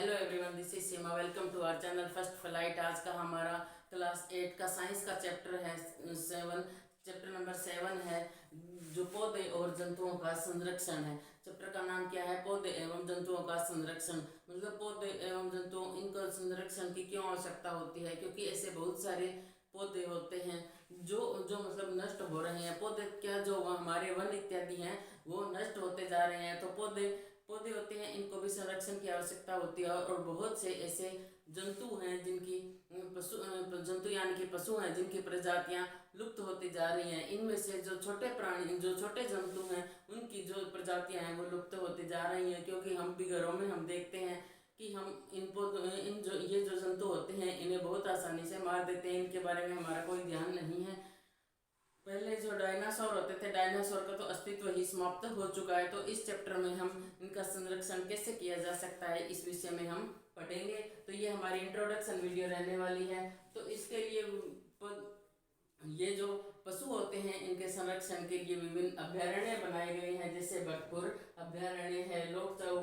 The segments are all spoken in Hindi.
Hello everyone, this is Seema. Welcome to our channel first flight. आज का हमारा क्लास 8 का साइंस का चैप्टर है 7। चैप्टर नंबर 7 है जो पौधे और जंतुओं का संरक्षण है। चैप्टर का नाम क्या है? पौधे एवं जंतुओं का संरक्षण। मतलब पौधे एवं जंतुओं, इनका संरक्षण की क्यों आवश्यकता होती है, क्योंकि ऐसे बहुत सारे पौधे होते हैं जो जो मतलब नष्ट हो रहे हैं। पौधे क्या, जो हमारे वन इत्यादि हैं वो नष्ट होते जा रहे हैं। तो पौधे पौधे होते हैं, इनको भी संरक्षण की आवश्यकता होती है। और बहुत से ऐसे जंतु हैं जिनकी जंतु यानी कि पशु हैं जिनकी प्रजातियां लुप्त होती जा रही हैं। इनमें से जो छोटे प्राणी, जो छोटे जंतु हैं, उनकी जो प्रजातियां हैं वो लुप्त होती जा रही हैं। क्योंकि हम भी घरों में हम देखते हैं कि हम इन जो ये जो जंतु होते हैं इन्हें बहुत आसानी से मार देते हैं। इनके बारे में हमारा कोई ध्यान नहीं है। पहले जो डायनासोर होते थे, डायनासोर का तो अस्तित्व ही समाप्त हो चुका है। तो इस चैप्टर में हम इनका संरक्षण कैसे किया जा सकता है इस विषय में हम पढ़ेंगे। तो ये हमारी इंट्रोडक्शन वीडियो रहने वाली है। तो इसके लिए ये जो पशु होते हैं इनके संरक्षण के लिए विभिन्न अभ्यारण्य बनाए गए हैं। जैसे भरतपुर अभ्यारण्य है, लोकचौ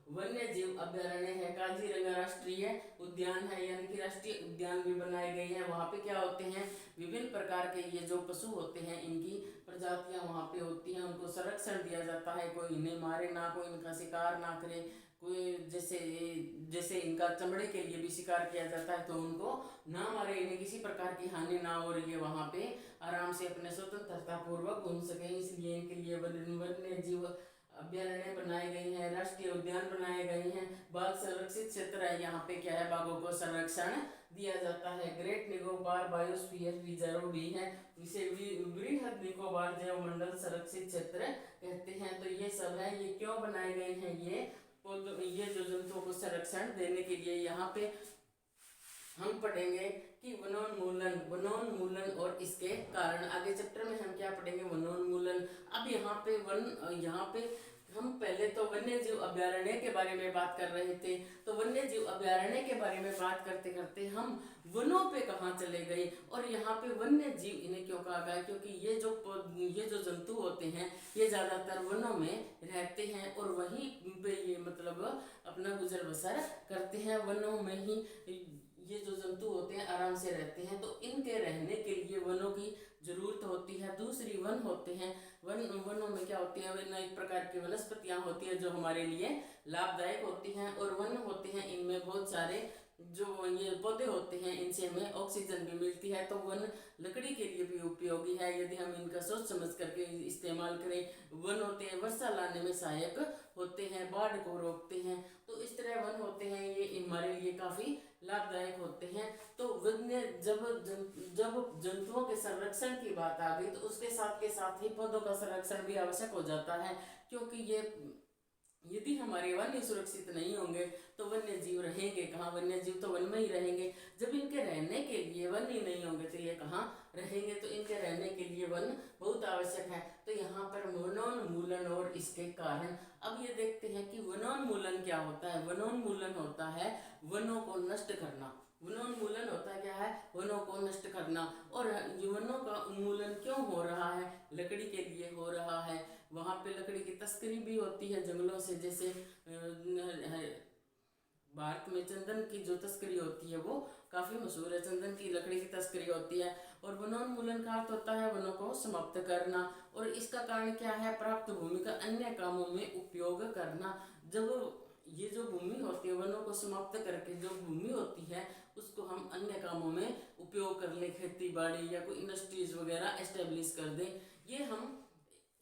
वन्य जीव अभ्यारण्य है, काजीरंगा राष्ट्रीय उद्यान है, यानी कि राष्ट्रीय उद्यान भी बनाए गए हैं। वहाँ पे क्या होते हैं, विभिन्न प्रकार के ये जो पशु होते हैं इनकी प्रजातियां वहाँ पे होती हैं। उनको संरक्षण दिया जाता है, कोई इन्हें मारे ना, कोई इनका शिकार ना करे। कोई जैसे जैसे इनका चमड़े के लिए भी शिकार किया जाता है तो उनको ना मारे, इन्हें किसी प्रकार की हानि ना हो रही है, वहाँ पे आराम से अपने स्वतंत्रता पूर्वक घूम सके। इसलिए इनके लिए वन्य जीव अभ्यारण्य बनाए गए हैं, राष्ट्रीय उद्यान बनाए गए हैं। बाघ संरक्षित क्षेत्र है, यहाँ पे क्या है, बाघों को संरक्षण दिया जाता है। ग्रेट निकोबार बायोस्फीयर रिजर्व भी है, इसे वृहद निकोबार जैव मंडल संरक्षित क्षेत्र कहते हैं। तो ये सब है, ये क्यों बनाए गए हैं, ये जो जंतुओं को संरक्षण देने के लिए। यहाँ पे हम पढ़ेंगे कि वनोन्मूलन और इसके कारण। आगे चैप्टर में हम क्या पढ़ेंगे, वनोन्मूलन। अब यहाँ पे हम पहले तो वन्य जीव अभ्यारण्य के बारे में बात कर रहे थे। तो वन्य जीव अभ्यारण्य के बारे में बात करते करते हम वनों पे कहाँ चले गए, और यहाँ पे वन्य जीव इन्हें क्यों कहा गया, क्योंकि ये जो जंतु होते हैं ये ज्यादातर वनों में रहते हैं और वहीं पे ये मतलब अपना गुजर बसर करते हैं। वनों में ही ये जो जंतु होते हैं आराम से रहते हैं। तो इनके रहने के लिए वनों की जरूरत होती है। दूसरी वन होते हैं, वनों में क्या होती है, वन एक प्रकार की वनस्पतियां होती है जो हमारे लिए लाभदायक होती हैं। और वन होते हैं, इनमें बहुत सारे जो ये पौधे होते हैं इनसे हमें ऑक्सीजन भी मिलती है। तो वन लकड़ी के लिए भी उपयोगी है यदि हम इनका सोच समझ करके इस्तेमाल करें। वन होते हैं वर्षा लाने में सहायक होते हैं, बाढ़ को रोकते हैं। तो इस तरह वन होते हैं, ये हमारे लिए काफी लाभदायक होते हैं। तो वन्य जब जंतुओं के संरक्षण की बात आ गई तो उसके साथ के साथ ही पौधों का संरक्षण भी आवश्यक हो जाता है। क्योंकि ये यदि हमारे वन्य सुरक्षित नहीं होंगे तो वन्य जीव रहेंगे कहाँ, वन्य जीव तो वन में ही रहेंगे। जब इनके रहने के लिए वन ही नहीं होंगे तो ये कहाँ रहेंगे। तो इनके रहने के लिए वन बहुत आवश्यक है। तो यहाँ पर वनोन्मूलन और इसके कारण। अब ये देखते हैं कि वनोन्मूलन क्या होता है। वनोन्मूलन होता है वनों को नष्ट करना। वनोन्मूलन होता है क्या है, वनों को नष्ट करना। और वनों का उन्मूलन क्यों हो रहा है, लकड़ी के लिए हो रहा है। वहां पे लकड़ी की तस्करी भी होती है जंगलों से। जैसे भारत में चंदन की जो तस्करी होती है वो काफी मशहूर है, चंदन की लकड़ी की तस्करी होती है। और वनोन्मूलन का अर्थ होता है वनों को समाप्त करना। और इसका कारण क्या है, प्राप्त भूमि का अन्य कामों में उपयोग करना। जब ये जो भूमि होती है, वनों को समाप्त करके जो भूमि होती है उसको हम अन्य कामों में उपयोग कर ले, खेती बाड़ी या कोई इंडस्ट्रीज वगैरह एस्टेब्लिश कर दें। ये हम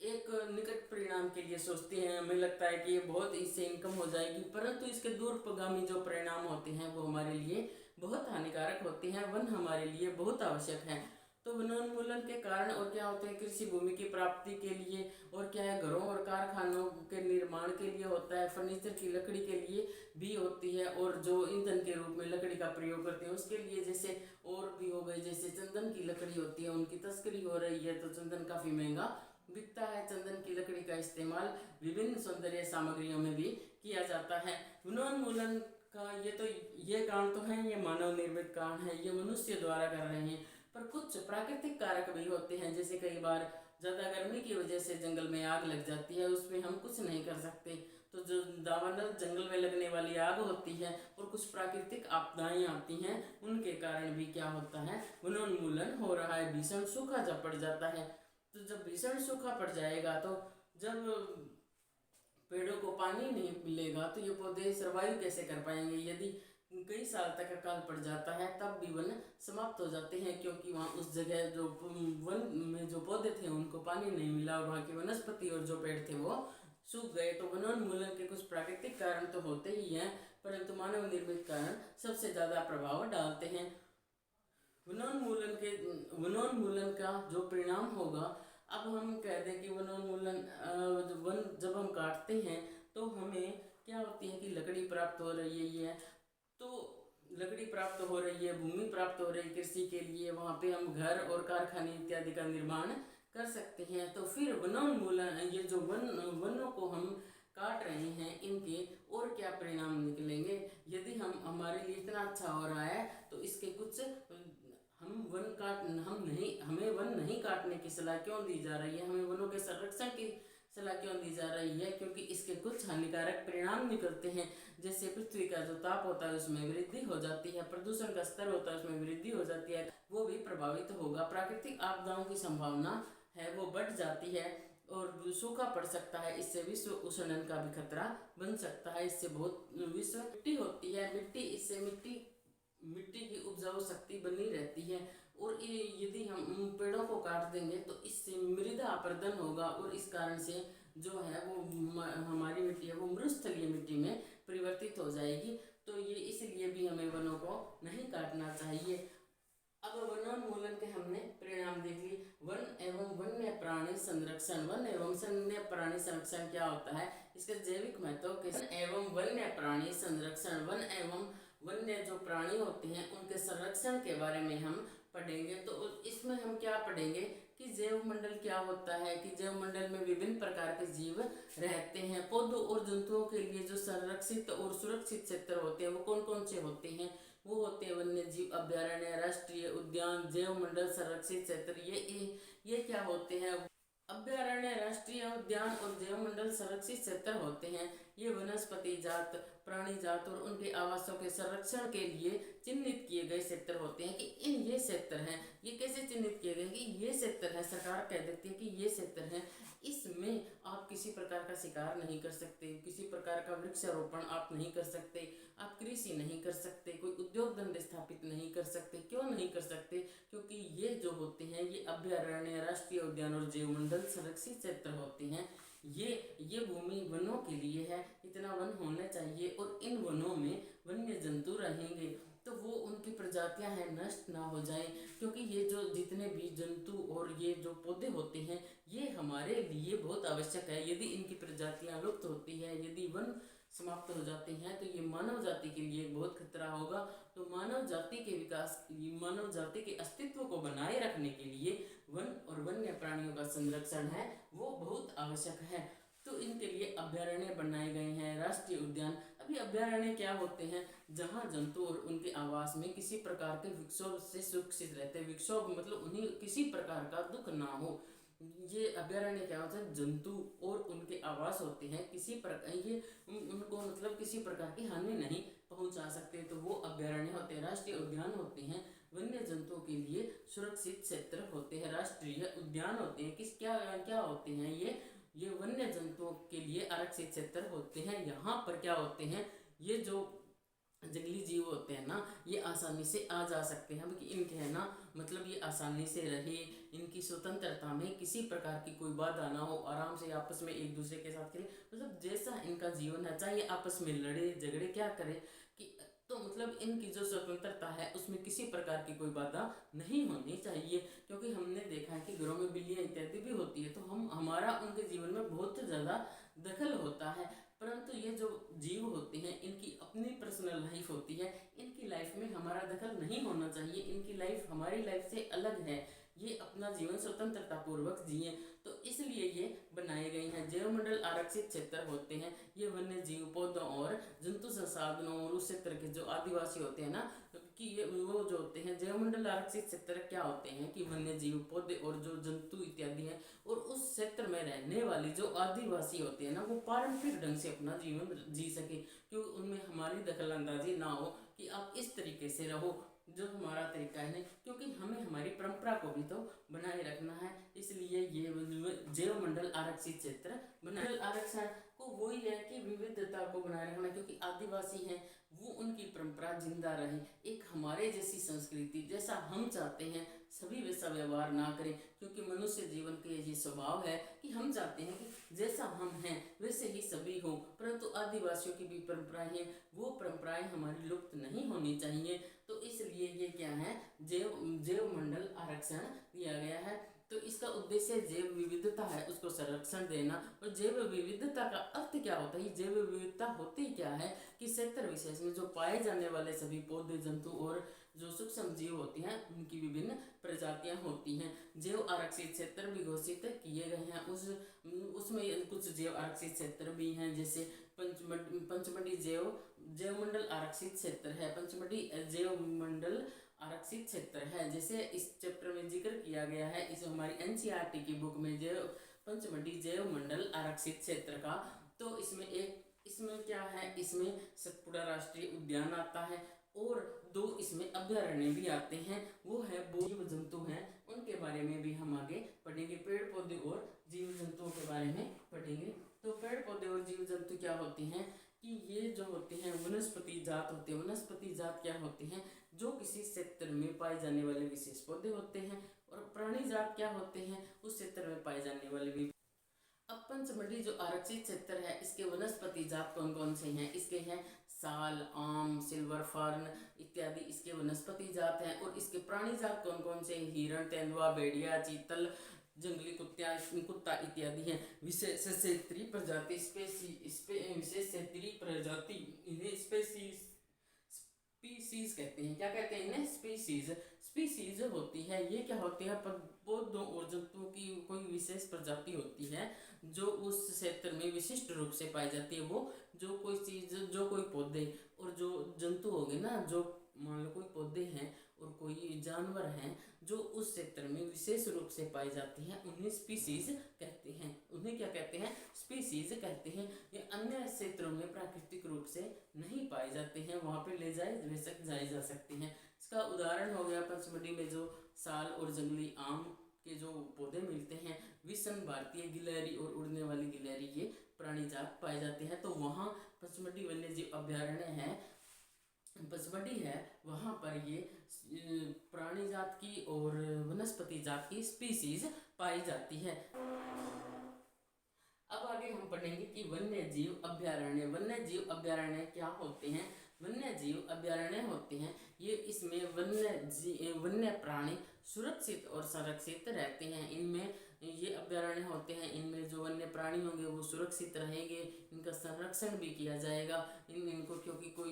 एक निकट परिणाम के लिए सोचते हैं, हमें लगता है कि ये बहुत इससे इनकम हो जाएगी, परंतु इसके दूरगामी जो परिणाम होते हैं वो हमारे लिए बहुत हानिकारक होते हैं। वन हमारे लिए बहुत आवश्यक है। तो वनोन्मूलन के कारण और क्या होते हैं, कृषि भूमि की प्राप्ति के लिए, और क्या है, घरों और कारखानों के निर्माण के लिए होता है, फर्नीचर की लकड़ी के लिए भी होती है, और जो ईंधन के रूप में लकड़ी का प्रयोग करते हैं उसके लिए। जैसे और भी हो गए, जैसे चंदन की लकड़ी होती है उनकी तस्करी हो रही है तो चंदन काफी महंगा बिकता है। चंदन की लकड़ी का इस्तेमाल विभिन्न सौंदर्य सामग्रियों में भी किया जाता है। वनोन्मूलन का ये कारण तो है, ये मानव निर्मित कारण है, ये मनुष्य द्वारा कर रहे हैं। पर कुछ प्राकृतिक कारक भी होते हैं, जैसे कई बार ज्यादा गर्मी की वजह से जंगल में आग लग जाती है, उसमें हम कुछ नहीं कर सकते। तो जो दावानल जंगल में लगने वाली आग होती है और कुछ प्राकृतिक आपदाएं आती हैं, उनके कारण भी क्या होता है, वनोन्मूलन हो रहा है, भीषण सूखा जब पड़ जाता है। तो जब भीषण सूखा पड़ जाएगा, तो जब पेड़ों को पानी नहीं मिलेगा तो ये पौधे सर्वाइव कैसे कर पाएंगे। यदि कई साल तक अकाल पड़ जाता है तब भी वन समाप्त हो जाते हैं, क्योंकि वहाँ उस जगह जो वन में जो पौधे थे उनको पानी नहीं मिला और वहाँ की वनस्पति और जो पेड़ थे वो सूख गए। तो वनोन्मूलन के कुछ प्राकृतिक कारण तो होते ही हैं, परंतु मानव निर्मित कारण सबसे ज़्यादा प्रभाव डालते हैं। वनोन्मूलन का जो परिणाम होगा, अब हम कह दें कि वनोन्मूलन वन जब हम काटते हैं तो हमें क्या होती है कि लकड़ी प्राप्त हो रही है, तो लकड़ी प्राप्त हो रही है, भूमि प्राप्त हो रही है कृषि के लिए, वहाँ पे हम घर और कारखाने इत्यादि का निर्माण कर सकते हैं। तो फिर वनोन्मूलन, ये जो वनों को हम काट रहे हैं, इनके और क्या परिणाम निकलेंगे। यदि हम हमारे लिए इतना अच्छा हो रहा है तो इसके कुछ हमें वन नहीं काटने की सलाह क्यों दी जा रही है, हमें वनों के संरक्षण की सलाह क्यों दी जा रही है, क्योंकि इसके कुछ हानिकारक परिणाम निकलते हैं। जैसे पृथ्वी का जो ताप होता है उसमें वृद्धि हो जाती है, प्रदूषण का स्तर होता है उसमें वृद्धि हो जाती है, वो भी प्रभावित होगा, प्राकृतिक आपदाओं की संभावना है वो बढ़ जाती है और सूखा पड़ सकता है। इससे विश्व उष्णन का भी खतरा बन सकता है। इससे बहुत विश्व मिट्टी होती है, इससे मिट्टी की उपजाऊ शक्ति बनी रहती है। और यदि हम पेड़ों को काट देंगे तो इससे मृदा अपरदन होगा और इस कारण से जो है वो हमारी मिट्टी है वो मृस्थलीय मिट्टी में परिवर्तित हो जाएगी। तो ये इसलिए भी हमें वनों को नहीं काटना चाहिए। अब वनोन्मूलन के हमने परिणाम देख लिए। वन एवं वन्य प्राणी संरक्षण, वन एवं वन्य प्राणी संरक्षण क्या होता है, इसके जैविक महत्व के एवं वन्य प्राणी संरक्षण, वन एवं वन्य जो प्राणी होते हैं उनके संरक्षण के बारे में हम पढ़ेंगे। तो इसमें हम क्या पढ़ेंगे कि जैव मंडल क्या होता है, कि जैव मंडल में विभिन्न प्रकार के जीव रहते हैं। पौधों और जंतुओं के लिए जो संरक्षित और सुरक्षित क्षेत्र होते हैं वो कौन कौन से होते हैं, वो होते हैं वन्य जीव अभ्यारण्य, राष्ट्रीय उद्यान, जैव मंडल संरक्षित क्षेत्र। ये क्या होते हैं, अभ्यारण्य, राष्ट्रीय उद्यान और जैव मंडल संरक्षित क्षेत्र होते हैं। ये वनस्पति जात, प्राणी जात और उनके आवासों के संरक्षण के लिए चिन्हित किए गए क्षेत्र होते हैं। कि ये क्षेत्र हैं, ये कैसे चिन्हित किए गए कि ये क्षेत्र है, सरकार कह देती है कि ये क्षेत्र है, इसमें आप किसी प्रकार का शिकार नहीं कर सकते, किसी प्रकार का वृक्षारोपण आप नहीं कर सकते, आप कृषि नहीं कर सकते, कोई उद्योग धंधे स्थापित नहीं कर सकते। क्यों नहीं कर सकते, क्योंकि ये जो होते हैं ये अभ्यारण्य, राष्ट्रीय उद्यान और जैव मंडल संरक्षित क्षेत्र होते हैं। ये भूमि वनों के लिए है, इतना वन होना चाहिए और इन वनों में वन्य जंतु रहेंगे तो वो उनकी प्रजातियां हैं नष्ट ना हो जाए, क्योंकि ये जो जितने भी जंतु और ये जो पौधे होते हैं ये हमारे लिए बहुत आवश्यक है। यदि इनकी प्रजातियां लुप्त होती है, यदि वन समाप्त हो जाते हैं तो ये मानव जाति के लिए बहुत खतरा होगा। तो मानव जाति के विकास, मानव जाति के अस्तित्व को बनाए रखने के लिए वन और वन्य प्राणियों का संरक्षण है वो बहुत आवश्यक है। तो इनके लिए अभ्यारण्य बनाए गए हैं, राष्ट्रीय उद्यान। अभी अभ्यारण्य क्या होते हैं, जहाँ जंतु और उनके आवास में किसी प्रकार के विक्षोभ से सुरक्षित रहते हैं। विक्षोभ मतलब उन्हें किसी प्रकार का दुख ना हो। ये अभ्यारण्य क्या होता है, जंतु और उनके आवास होते हैं, किसी प्रकार ये उनको मतलब किसी प्रकार की हानि नहीं पहुंचा सकते, तो वो अभ्यारण्य होते हैं। राष्ट्रीय उद्यान होते हैं, वन्य जंतुओं के लिए सुरक्षित क्षेत्र होते हैं। राष्ट्रीय उद्यान होते हैं, क्या होते हैं, ये वन्य जंतुओं के लिए आरक्षित क्षेत्र होते हैं। यहाँ पर क्या होते हैं, ये जो जंगली जीव होते हैं ना, ये आसानी से आ जा सकते हैं। क्योंकि इनके है ना मतलब ये आसानी से रहे, इनकी स्वतंत्रता में किसी प्रकार की कोई बाधा ना हो, आराम से आपस में एक दूसरे के साथ खेले, मतलब जैसा इनका जीवन है, चाहे आपस में लड़े झगड़े क्या करे कि, तो मतलब इनकी जो स्वतंत्रता है उसमें किसी प्रकार की कोई बाधा नहीं होनी चाहिए। क्योंकि हमने देखा है कि घरों में बिल्लियाँ इत्यादि भी होती है, तो हमारा उनके जीवन में बहुत ज़्यादा दखल होता है। परंतु ये जो जीव होते हैं इनकी अपनी पर्सनल लाइफ होती है, इनकी लाइफ में हमारा दखल नहीं होना चाहिए। इनकी लाइफ हमारी लाइफ से अलग है, ये अपना जीवन स्वतंत्रता पूर्वक जिए। तो इसलिए ये बनाए गए हैं। जैव मंडल आरक्षित क्षेत्र होते हैं ये वन्य जीव, पौधों और जंतु संसाधनों और उस क्षेत्र के जो आदिवासी होते हैं ना, कि ये वो जो होते हैं जैव मंडल आरक्षित क्षेत्र क्या होते हैं कि वन्य जीव, पौधे और जो जंतु इत्यादि हैं, और उस क्षेत्र में रहने वाले जो आदिवासी होते हैं ना, वो पारंपरिक ढंग से अपना जीवन जी सके, क्योंकि उनमें हमारी दखलंदाजी ना हो कि आप इस तरीके से रहो जो हमारा तरीका है, क्योंकि हमें हमारी परंपरा को भी तो बनाए रखना है। इसलिए ये जैव मंडल आरक्षित क्षेत्र बनाए। आरक्षण को वही है कि विविधता को बनाए रखना, क्योंकि आदिवासी हैं वो उनकी परंपरा जिंदा रहे, एक हमारे जैसी संस्कृति जैसा हम चाहते हैं सभी वैसा व्यवहार ना करें, क्योंकि मनुष्य जीवन का ये स्वभाव है कि हम चाहते हैं कि जैसा हम हैं वैसे ही सभी हो, परंतु आदिवासियों की भी परंपराएं हैं, वो परंपराएं हमारी लुप्त नहीं होनी चाहिए। तो इसलिए ये क्या है, जैव मंडल आरक्षण दिया गया है। तो इसका उद्देश्य जैव विविधता है उसको संरक्षण देना। और जैव विविधता का अर्थ क्या होता है, जैव विविधता होती क्या है कि क्षेत्र विशेष में जो पाए जाने वाले सभी पौधे, जंतु और जो सूक्ष्म जीव होती हैं उनकी विभिन्न प्रजातियां होती हैं। जैव आरक्षित क्षेत्र भी घोषित किए गए हैं, उसमें कुछ जैव आरक्षित क्षेत्र भी हैं, जैसे पंचमढ़ी जैव मंडल आरक्षित क्षेत्र है, पंचमढ़ी जैव मंडल आरक्षित क्षेत्र है, जैसे इस चैप्टर में जिक्र किया गया है इस हमारी एनसीईआरटी की बुक में पंचमढ़ी जैव मंडल आरक्षित क्षेत्र का। तो इसमें क्या है, इसमें सतपुड़ा राष्ट्रीय उद्यान आता है और 2 इसमें अभ्यारण्य भी आते हैं, वो है जीव जंतु हैं, उनके बारे में भी हम आगे पढ़ेंगे। पेड़ पौधे और जीव जंतुओं के बारे में पढ़ेंगे। तो पेड़ पौधे और जीव जंतु क्या होते हैं कि ये जो होते हैं वनस्पति जात होते हैं। वनस्पति जात क्या होते हैं, जो किसी क्षेत्र में पाए जाने वाले विशेष पौधे होते हैं। और प्राणी जात क्या होते हैं, उस क्षेत्र में पाए जाने वाले भी। अब पंचमढ़ी जो आरक्षित क्षेत्र है इसके वनस्पति जात कौन कौन से हैं, इसके हैं साल, आम, सिल्वर फर्न इत्यादि इसके वनस्पति जात हैं। और इसके प्राणी जात कौन कौन से, हिरण, तेंदुआ, भेड़िया, चीतल, जंगली कुत्ता इत्यादि हैं। विशेष क्षेत्रीय प्रजाति विशेष क्षेत्रीय प्रजाति इन्हें स्पीसीज कहते हैं। क्या कहते हैं इन्हें, स्पीसीज होती है। ये क्या होती है, पौधों और जंतुओं की कोई विशेष प्रजाति होती है जो उस क्षेत्र में विशिष्ट रूप से पाई जाती है। वो जो कोई चीज, जो कोई पौधे और जो जंतु हो गए ना, जो मान लो कोई पौधे हैं और कोई जानवर हैं जो उस क्षेत्र में विशेष रूप से पाई जाती हैं, उन्हें स्पीसीज कहते हैं। उन्हें क्या कहते हैं, स्पीसीज कहते हैं। ये अन्य क्षेत्रों में प्राकृतिक रूप से नहीं पाए जाते हैं, वहाँ पे ले जाए जा सकते हैं। इसका उदाहरण हो गया पंचमढ़ी में जो साल और जंगली आम के जो पौधे मिलते हैं, विषम भारतीय गिलहरी और उड़ने वाली गिलहरी ये प्राणी जात पाए जाते हैं। तो वहाँ पंचमढ़ी वन्य जीव अभ्यारण्य है, पंचमढ़ी है, वहाँ पर ये प्राणी जात की और वनस्पति जात की स्पीसीज पाई जाती है। अब आगे हम पढ़ेंगे कि वन्य जीव अभ्यारण्य। वन्य जीव अभ्यारण्य क्या होते हैं, वन्य जीव अभ्यारण्य होते हैं ये, इसमें वन्य प्राणी सुरक्षित और संरक्षित रहते हैं। इनमें ये अभ्यारण्य होते हैं, इनमें जो वन्य प्राणी होंगे वो सुरक्षित रहेंगे, इनका संरक्षण भी किया जाएगा। इनको क्योंकि कोई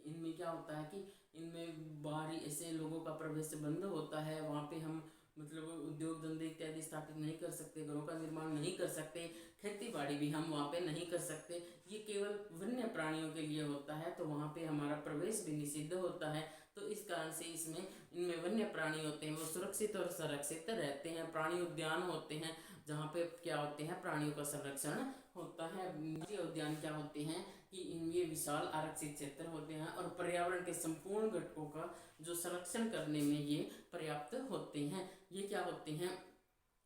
इनमें क्या होता है कि इनमें बाहरी ऐसे लोगों का प्रवेश बंद होता है, वहाँ पे हम मतलब उद्योग धंधे इत्यादि स्थापित नहीं कर सकते, घरों का निर्माण नहीं कर सकते, खेती बाड़ी भी हम वहाँ पे नहीं कर सकते। ये केवल वन्य प्राणियों के लिए होता है, तो वहाँ पे हमारा प्रवेश भी निषिद्ध होता है। तो इस कारण से इनमें वन्य प्राणी होते हैं वो सुरक्षित और संरक्षित रहते हैं। प्राणी उद्यान होते हैं जहाँ पे क्या होते हैं, प्राणियों का संरक्षण होता है। राष्ट्रीय उद्यान क्या होते हैं कि ये विशाल आरक्षित क्षेत्र होते हैं और पर्यावरण के संपूर्ण घटकों का जो संरक्षण करने में ये पर्याप्त होते हैं। ये क्या होते हैं,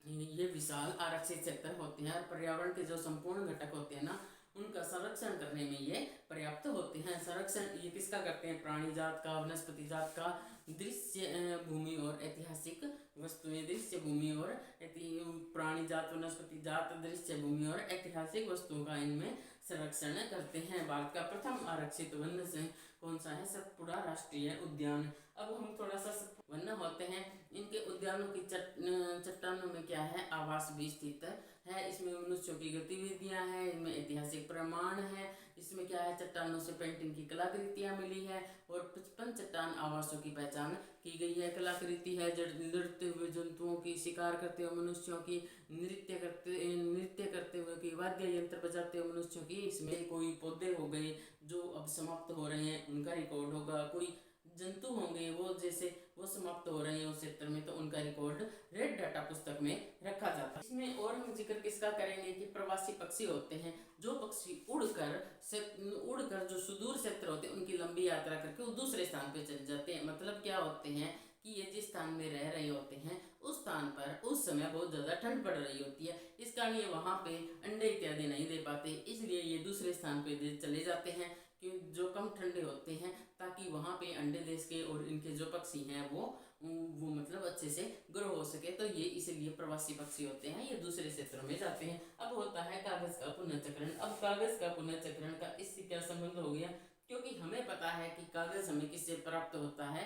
ये विशाल आरक्षित क्षेत्र होते हैं और पर्यावरण के जो संपूर्ण घटक होते हैं ना, उनका संरक्षण करने में ये पर्याप्त होते हैं। संरक्षण ये किसका करते हैं, प्राणी जात का, वनस्पति जात का, दृश्य भूमि और ऐतिहासिक वस्तुएं। दृश्य भूमि और प्राणी जात, वनस्पति जात, दृश्य भूमि और ऐतिहासिक वस्तुओं का इनमें संरक्षण करते हैं। भारत का प्रथम आरक्षित वन्य से कौन सा है, सतपुड़ा राष्ट्रीय उद्यान। अब हम थोड़ा सा वन्य होते हैं, इनके उद्यानों की चट्टानों में क्या है, आवास भी स्थित है। इसमें मनुष्यों की गतिविधियां हैं, इसमें ऐतिहासिक प्रमाण है, इसमें क्या है, चट्टानों से पेंटिंग की कलाकृतियां मिली है और 55 चट्टान आवासों की पहचान की गई है। कलाकृति है नृत्य हुए जंतुओं की, शिकार करते हुए मनुष्यों की, नृत्य करते हुए की, वाद्य यंत्र बजाते हुए मनुष्यों की। इसमें कोई पौधे हो गए जो अब समाप्त हो रहे हैं उनका रिकॉर्ड होगा, कोई जंतु होंगे वो जैसे वो समाप्त हो रहे हैं उस क्षेत्र में तो उनका रिकॉर्ड रेड डाटा पुस्तक में रखा जाता है। इसमें और हम जिक्र किसका करेंगे कि प्रवासी पक्षी होते हैं, जो पक्षी उड़कर जो सुदूर क्षेत्र होते हैं उनकी लंबी यात्रा करके वो दूसरे स्थान पे चले जाते हैं। मतलब क्या होते हैं कि ये जिस स्थान में रह रहे होते हैं उस स्थान पर उस समय बहुत ज़्यादा ठंड पड़ रही होती है, इस कारण ये वहाँ पे अंडे इत्यादि नहीं दे पाते, इसलिए ये दूसरे स्थान पे चले जाते हैं कि जो कम ठंडे होते हैं, ताकि वहाँ पे अंडे दे सके और इनके जो पक्षी हैं वो मतलब अच्छे से ग्रो हो सके। तो ये इसलिए प्रवासी पक्षी होते हैं, ये दूसरे क्षेत्रों में जाते हैं। अब होता है कागज का पुनर्चक्रण। अब कागज का पुनर्चक्रण का इससे क्या संबंध हो गया, क्योंकि हमें पता है कि कागज हमें किससे प्राप्त होता है,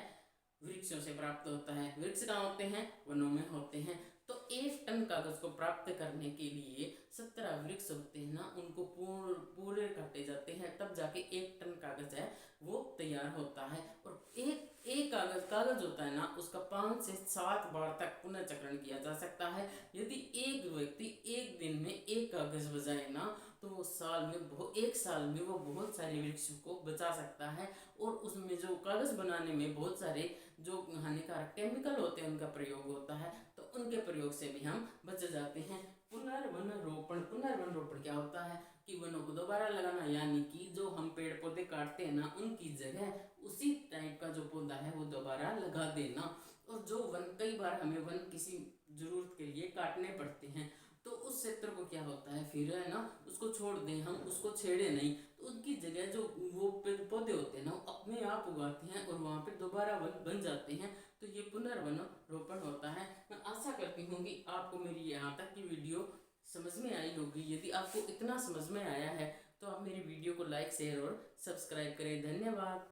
वृक्षों से प्राप्त होता है। वृक्ष कहाँ होते हैं, वनों में होते हैं। तो 1 टन कागज को प्राप्त करने के लिए 17 वृक्ष होते हैं ना, उनको पूरे काटे जाते हैं, तब जाके 1 टन कागज है वो तैयार होता है। और एक कागज होता है ना, उसका 5 से 7 बार तक पुनर्चक्रण किया जा सकता है। यदि एक व्यक्ति एक दिन में एक कागज बजाए ना, तो वो एक साल में वो बहुत सारे वृक्षों को बचा सकता है। और उसमें जो कागज बनाने में बहुत सारे जो हानिकारक केमिकल होते हैं उनका प्रयोग होता है, तो उनके प्रयोग से भी हम बच जाते हैं। पुनर्वन रोपण क्या होता है कि वनों को दोबारा लगाना, यानी कि जो हम पेड़ पौधे काटते हैं ना, उनकी जगह उसी टाइप का जो पौधा है वो दोबारा लगा देना। और जो वन, कई बार हमें वन किसी जरूरत के लिए काटने पड़ते हैं, तो उस क्षेत्र को क्या होता है फिर है ना, उसको छोड़ दें, हम उसको छेड़े नहीं, तो उनकी जगह जो वो पेड़ पौधे होते हैं ना वो अपने आप उगाते हैं और वहाँ पे दोबारा वन बन जाते हैं। तो ये पुनर्वन रोपण होता है। मैं आशा करती हूँ कि आपको मेरी यहाँ तक की वीडियो समझ में आई होगी। यदि आपको इतना समझ में आया है तो आप मेरी वीडियो को लाइक, शेयर और सब्सक्राइब करें। धन्यवाद।